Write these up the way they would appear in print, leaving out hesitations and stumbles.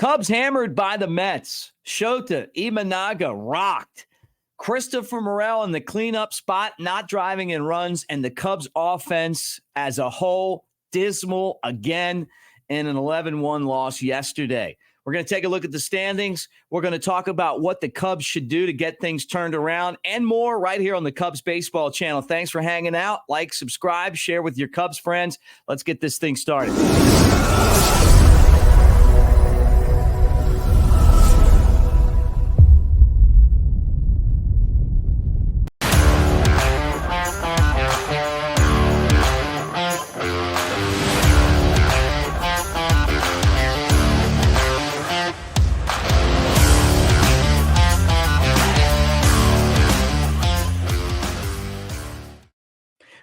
Cubs hammered by the Mets. Shōta Imanaga rocked. Christopher Morel in the cleanup spot, not driving in runs, and the Cubs offense as a whole, dismal again in an 11-1 loss yesterday. We're going to take a look at the standings. We're going to talk about what the Cubs should do to get things turned around and more right here on the Cubs Baseball channel. Thanks for hanging out. Like, subscribe, share with your Cubs friends. Let's get this thing started.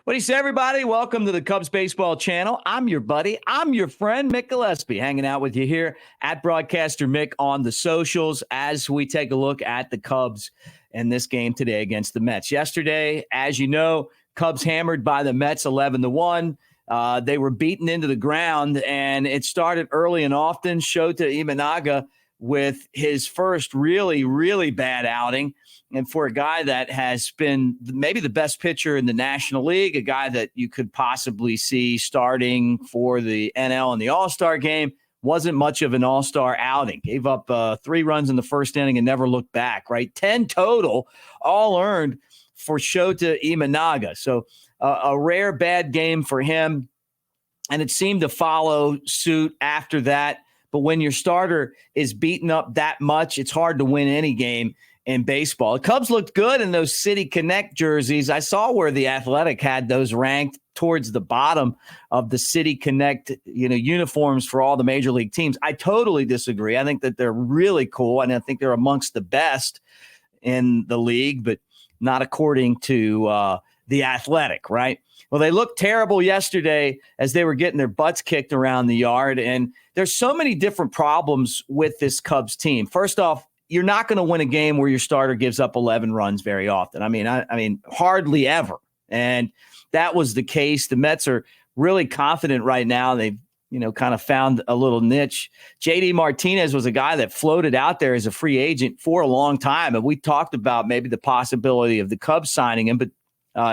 What do you say, everybody? Welcome to the Cubs Baseball channel. I'm your buddy. I'm your friend, Mick Gillespie, hanging out with you here at Broadcaster Mick on the socials as we take a look at the Cubs in this game today against the Mets. Yesterday, as you know, Cubs hammered by the Mets 11-1. They were beaten into the ground, and it started early and often. Shōta Imanaga with his first really, really bad outing. And for a guy that has been maybe the best pitcher in the National League, a guy that you could possibly see starting for the NL in the All-Star game, wasn't much of an All-Star outing. Gave up 3 runs in the first inning and never looked back, right? 10 total, all earned for Shōta Imanaga. So a rare bad game for him, and it seemed to follow suit after that. But when your starter is beaten up that much, it's hard to win any game in baseball. The Cubs looked good in those City Connect jerseys. I saw where the Athletic had those ranked towards the bottom of the City Connect, uniforms for all the major league teams. I totally disagree. I think that they're really cool, and I think they're amongst the best in the league, but not according to the Athletic, right? Well, they looked terrible yesterday as they were getting their butts kicked around the yard, and there's so many different problems with this Cubs team. First off, you're not going to win a game where your starter gives up 11 runs very often. I mean, hardly ever. And that was the case. The Mets are really confident right now. They've, kind of found a little niche. JD Martinez was a guy that floated out there as a free agent for a long time. And we talked about maybe the possibility of the Cubs signing him, but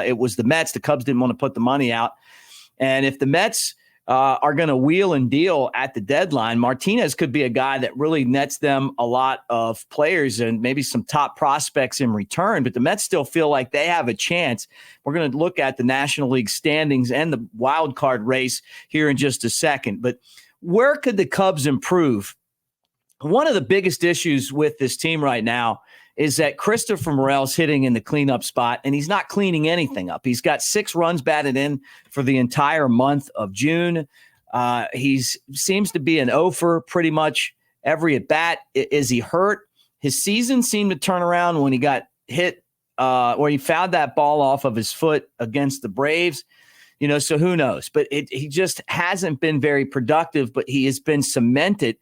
it was the Mets. The Cubs didn't want to put the money out. And if the Mets are going to wheel and deal at the deadline, Martinez could be a guy that really nets them a lot of players and maybe some top prospects in return. But the Mets still feel like they have a chance. We're going to look at the National League standings and the wild card race here in just a second. But where could the Cubs improve? One of the biggest issues with this team right now is that Christopher Morel's hitting in the cleanup spot, and he's not cleaning anything up. He's got 6 runs batted in for the entire month of June. He seems to be an offer pretty much every at-bat. Is he hurt? His season seemed to turn around when he got hit, where he fouled that ball off of his foot against the Braves. So who knows? But he just hasn't been very productive, but he has been cemented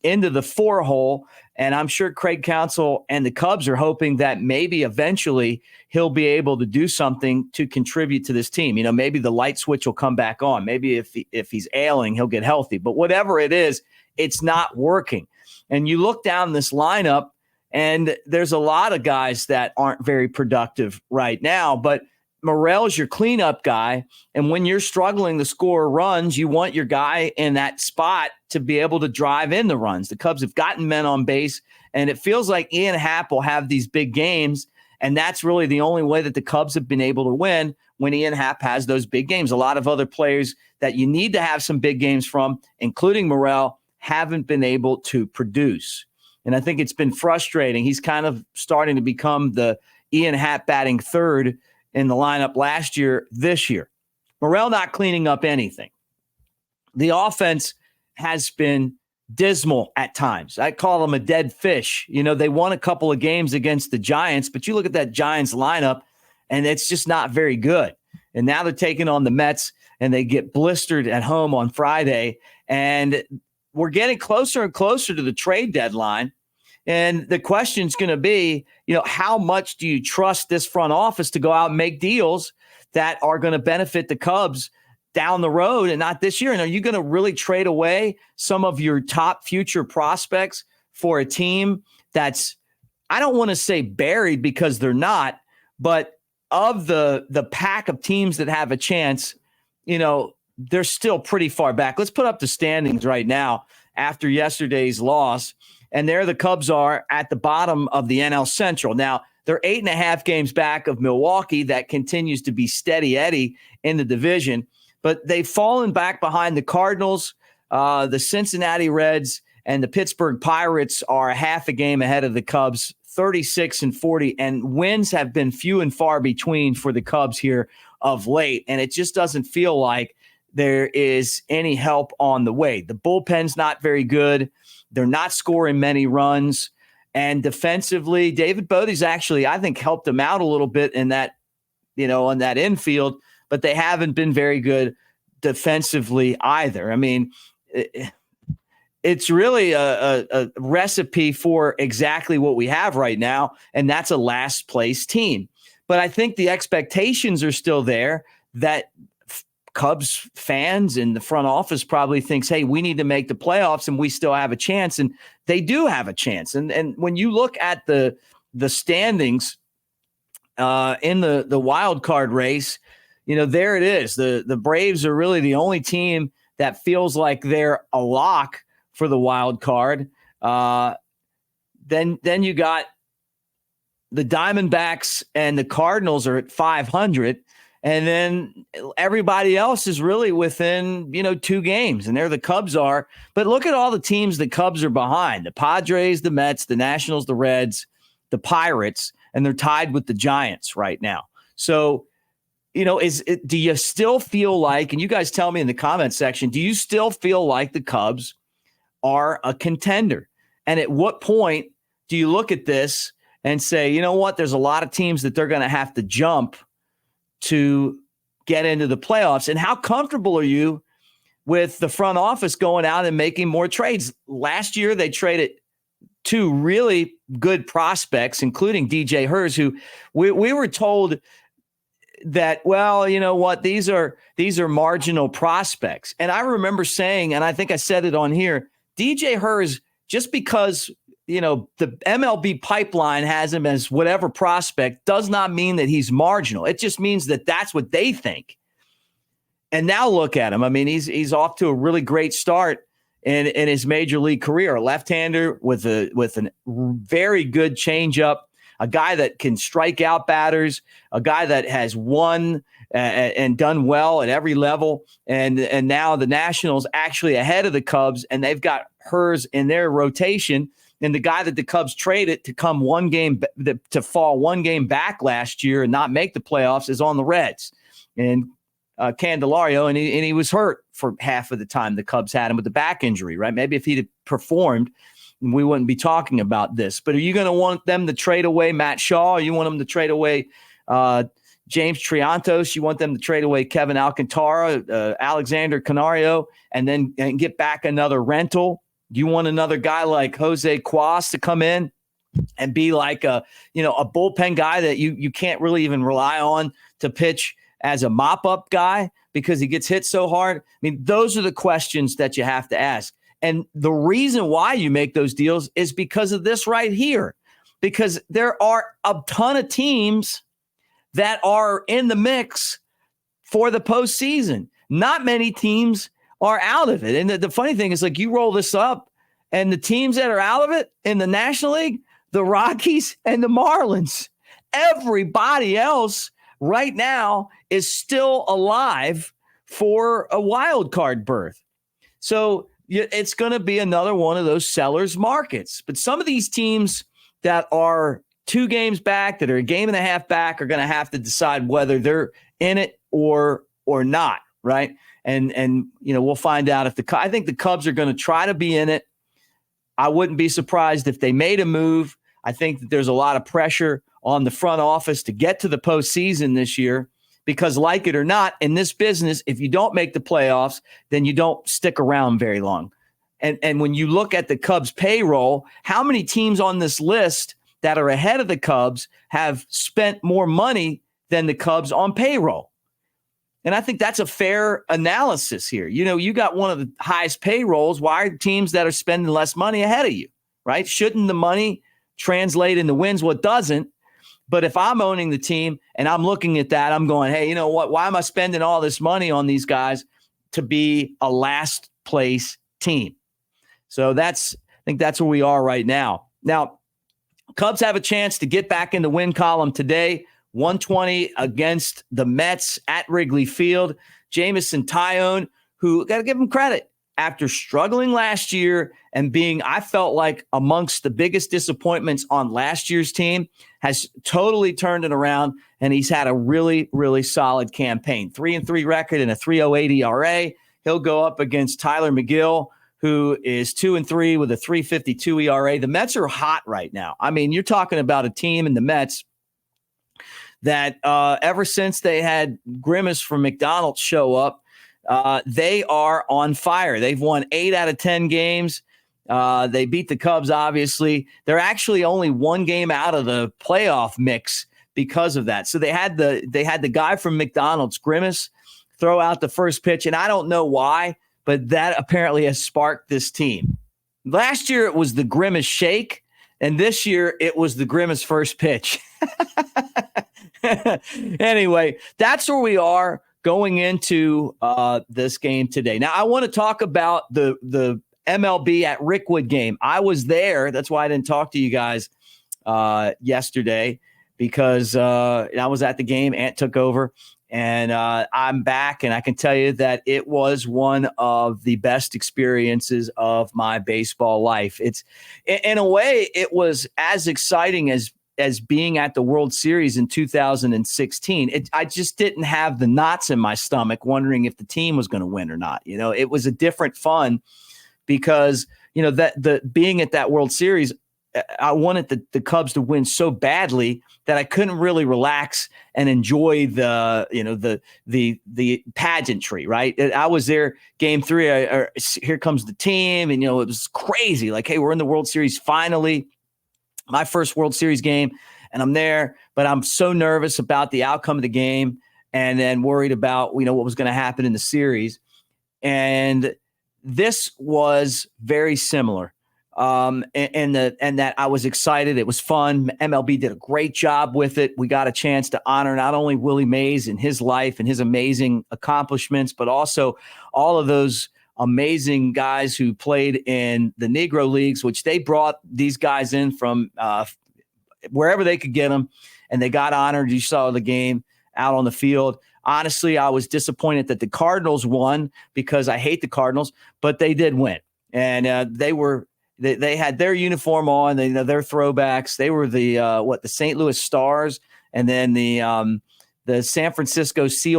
into the 4-hole, and I'm sure Craig Counsell and the Cubs are hoping that maybe eventually he'll be able to do something to contribute to this team. Maybe the light switch will come back on. Maybe if he's ailing, he'll get healthy. But whatever it is, it's not working. And you look down this lineup, and there's a lot of guys that aren't very productive right now, but Morel's your cleanup guy, and when you're struggling to score runs, you want your guy in that spot to be able to drive in the runs. The Cubs have gotten men on base, and it feels like Ian Happ will have these big games, and that's really the only way that the Cubs have been able to win, when Ian Happ has those big games. A lot of other players that you need to have some big games from, including Morel, haven't been able to produce. And I think it's been frustrating. He's kind of starting to become the Ian Happ batting third in the lineup last year, this year. Morel not cleaning up anything. The offense has been dismal at times. I call them a dead fish. They won a couple of games against the Giants, but you look at that Giants lineup, and it's just not very good. And now they're taking on the Mets, and they get blistered at home on Friday. And we're getting closer and closer to the trade deadline. And the question's going to be, how much do you trust this front office to go out and make deals that are going to benefit the Cubs down the road and not this year? And are you going to really trade away some of your top future prospects for a team that's, I don't want to say buried because they're not, but of the pack of teams that have a chance, they're still pretty far back. Let's put up the standings right now after yesterday's loss. And there the Cubs are at the bottom of the NL Central. Now, they're 8.5 games back of Milwaukee. That continues to be steady Eddie in the division. But they've fallen back behind the Cardinals, the Cincinnati Reds, and the Pittsburgh Pirates are a half a game ahead of the Cubs, 36-40. And wins have been few and far between for the Cubs here of late. And it just doesn't feel like there is any help on the way. The bullpen's not very good. They're not scoring many runs. And defensively, David Bodie's actually, I think, helped them out a little bit in that, on that infield, but they haven't been very good defensively either. I mean, it's really a recipe for exactly what we have right now, and that's a last place team. But I think the expectations are still there that Cubs fans and the front office probably thinks, hey, we need to make the playoffs and we still have a chance. And they do have a chance. And when you look at the standings in the wild card race, there it is. The Braves are really the only team that feels like they're a lock for the wild card. Then you got the Diamondbacks and the Cardinals are at 500. And then everybody else is really within, 2 games, and there the Cubs are. But look at all the teams the Cubs are behind: the Padres, the Mets, the Nationals, the Reds, the Pirates, and they're tied with the Giants right now. So, do you still feel like, and you guys tell me in the comment section, do you still feel like the Cubs are a contender? And at what point do you look at this and say, you know what, there's a lot of teams that they're going to have to jump to get into the playoffs? And how comfortable are you with the front office going out and making more trades? Last year, they traded 2 really good prospects, including DJ Hurst, who we were told that, well, you know what, these are marginal prospects. And I remember saying, and I think I said it on here, DJ Hurst, just because the MLB pipeline has him as whatever prospect does not mean that he's marginal. It just means that that's what they think. And now look at him. I mean, he's off to a really great start in his major league career. A left-hander with a very good changeup, a guy that can strike out batters, a guy that has won and done well at every level. And now the Nationals actually ahead of the Cubs, and they've got Hurst in their rotation. And the guy that the Cubs traded to come to fall 1 game back last year and not make the playoffs is on the Reds. And Candelario, and he was hurt for half of the time the Cubs had him with the back injury, right? Maybe if he'd have performed, we wouldn't be talking about this. But are you going to want them to trade away Matt Shaw? Or you want them to trade away James Triantos? You want them to trade away Kevin Alcantara, Alexander Canario, and get back another rental? You want another guy like Jose Cuas to come in and be like a bullpen guy that you can't really even rely on to pitch as a mop-up guy because he gets hit so hard? I mean, those are the questions that you have to ask. And the reason why you make those deals is because of this right here, because there are a ton of teams that are in the mix for the postseason. Not many teams are out of it. And the funny thing is, like, you roll this up and the teams that are out of it in the National League, the Rockies and the Marlins, everybody else right now is still alive for a wild card berth. So it's going to be another one of those sellers markets. But some of these teams that are 2 games back, that are a game and a half back, are going to have to decide whether they're in it or not, right? And we'll find out I think the Cubs are going to try to be in it. I wouldn't be surprised if they made a move. I think that there's a lot of pressure on the front office to get to the postseason this year because, like it or not, in this business, if you don't make the playoffs, then you don't stick around very long. And when you look at the Cubs payroll, how many teams on this list that are ahead of the Cubs have spent more money than the Cubs on payroll? And I think that's a fair analysis here. You got one of the highest payrolls. Why are teams that are spending less money ahead of you, right? Shouldn't the money translate into wins? Well, it doesn't. But if I'm owning the team and I'm looking at that, I'm going, hey, you know what? Why am I spending all this money on these guys to be a last place team? So I think that's where we are right now. Now, Cubs have a chance to get back in the win column today. 120 against the Mets at Wrigley Field. Jameson, Taillon, who got to give him credit after struggling last year and being, I felt like, amongst the biggest disappointments on last year's team, has totally turned it around, and he's had a really, really solid campaign. 3-3 record and a 3.08 ERA. He'll go up against Tylor Megill, who is 2-3 with a 3.52 ERA. The Mets are hot right now. I mean, you're talking about a team in the Mets that ever since they had Grimace from McDonald's show up, they are on fire. They've won 8 out of 10 games. They beat the Cubs, obviously. They're actually only one game out of the playoff mix because of that. So they had the guy from McDonald's, Grimace, throw out the first pitch, and I don't know why, but that apparently has sparked this team. Last year it was the Grimace shake, and this year it was the Grimace first pitch. Anyway, that's where we are going into this game today. Now, I want to talk about the MLB at Rickwood game. I was there. That's why I didn't talk to you guys yesterday, because I was at the game. Ant took over, and I'm back, and I can tell you that it was one of the best experiences of my baseball life. It's, in a way, it was as exciting as being at the World Series in 2016. I just didn't have the knots in my stomach wondering if the team was going to win or not. It was a different fun because, that being at that World Series, I wanted the Cubs to win so badly that I couldn't really relax and enjoy the pageantry, right? I was there game 3. Here comes the team, and, it was crazy. Like, hey, we're in the World Series finally. My first World Series game, and I'm there, but I'm so nervous about the outcome of the game and then worried about, what was going to happen in the series. And this was very similar. And that I was excited. It was fun. MLB did a great job with it. We got a chance to honor not only Willie Mays and his life and his amazing accomplishments, but also all of those amazing guys who played in the Negro Leagues, which they brought these guys in from wherever they could get them, and they got honored. You saw the game out on the field. Honestly, I was disappointed that the Cardinals won because I hate the Cardinals, but they did win. And they had their uniform on, their throwbacks. They were the St. Louis Stars, and then the San Francisco Sea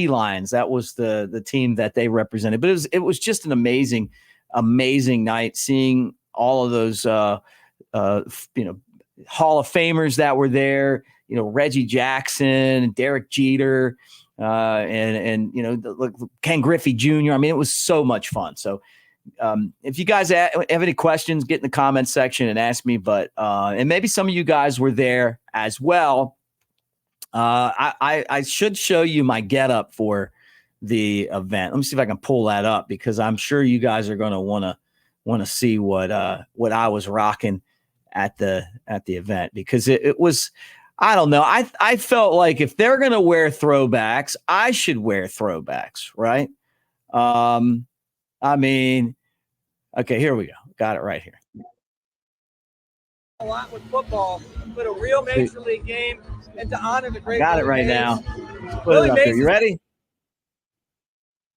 Lions. That was the team that they represented. But it was just an amazing night, seeing all of those Hall of Famers that were there. Reggie Jackson, Derek Jeter, and Ken Griffey Jr. I mean, it was so much fun. So if you guys have any questions, get in the comments section and ask me. But and maybe some of you guys were there as well. I should show you my getup for the event. Let me see if I can pull that up, because I'm sure you guys are going to want to see what I was rocking at the event, because it was, I don't know. I felt like if they're going to wear throwbacks, I should wear throwbacks, right? I mean, okay, here we go. Got it right here. A lot with football, but a real major league game, and to honor the great. Got it right now. Put it up there. You ready?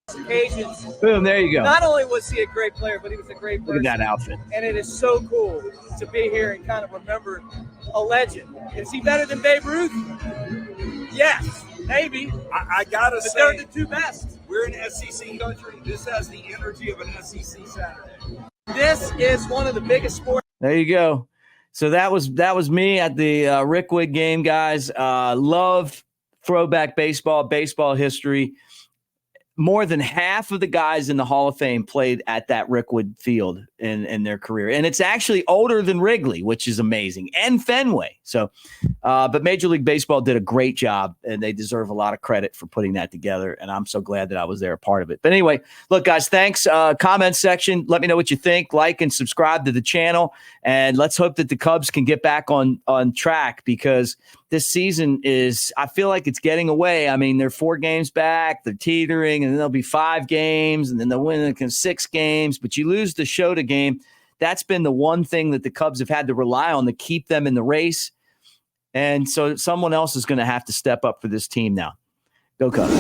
Occasions. Boom, there you go. Not only was he a great player, but he was a great person. Look at that outfit. And it is so cool to be here and kind of remember a legend. Is he better than Babe Ruth? Yes, maybe. I gotta but say, they're the two best. We're in SEC country. This has the energy of an SEC Saturday. This is one of the biggest sports. There you go. So that was me at the Rickwood game, guys. Love throwback baseball history. More than half of the guys in the Hall of Fame played at that Rickwood Field in their career. And it's actually older than Wrigley, which is amazing, and Fenway. So, but Major League Baseball did a great job, and they deserve a lot of credit for putting that together. And I'm so glad that I was there, a part of it. But anyway, look, guys, thanks. Comment section. Let me know what you think. Like and subscribe to the channel. And let's hope that the Cubs can get back on track, because this season I feel like it's getting away. I mean, they're 4 games back, they're teetering, and then there'll be 5 games, and then they'll win 6 games. But you lose the Shōta game. That's been the one thing that the Cubs have had to rely on to keep them in the race. And so someone else is going to have to step up for this team now. Go Cubs.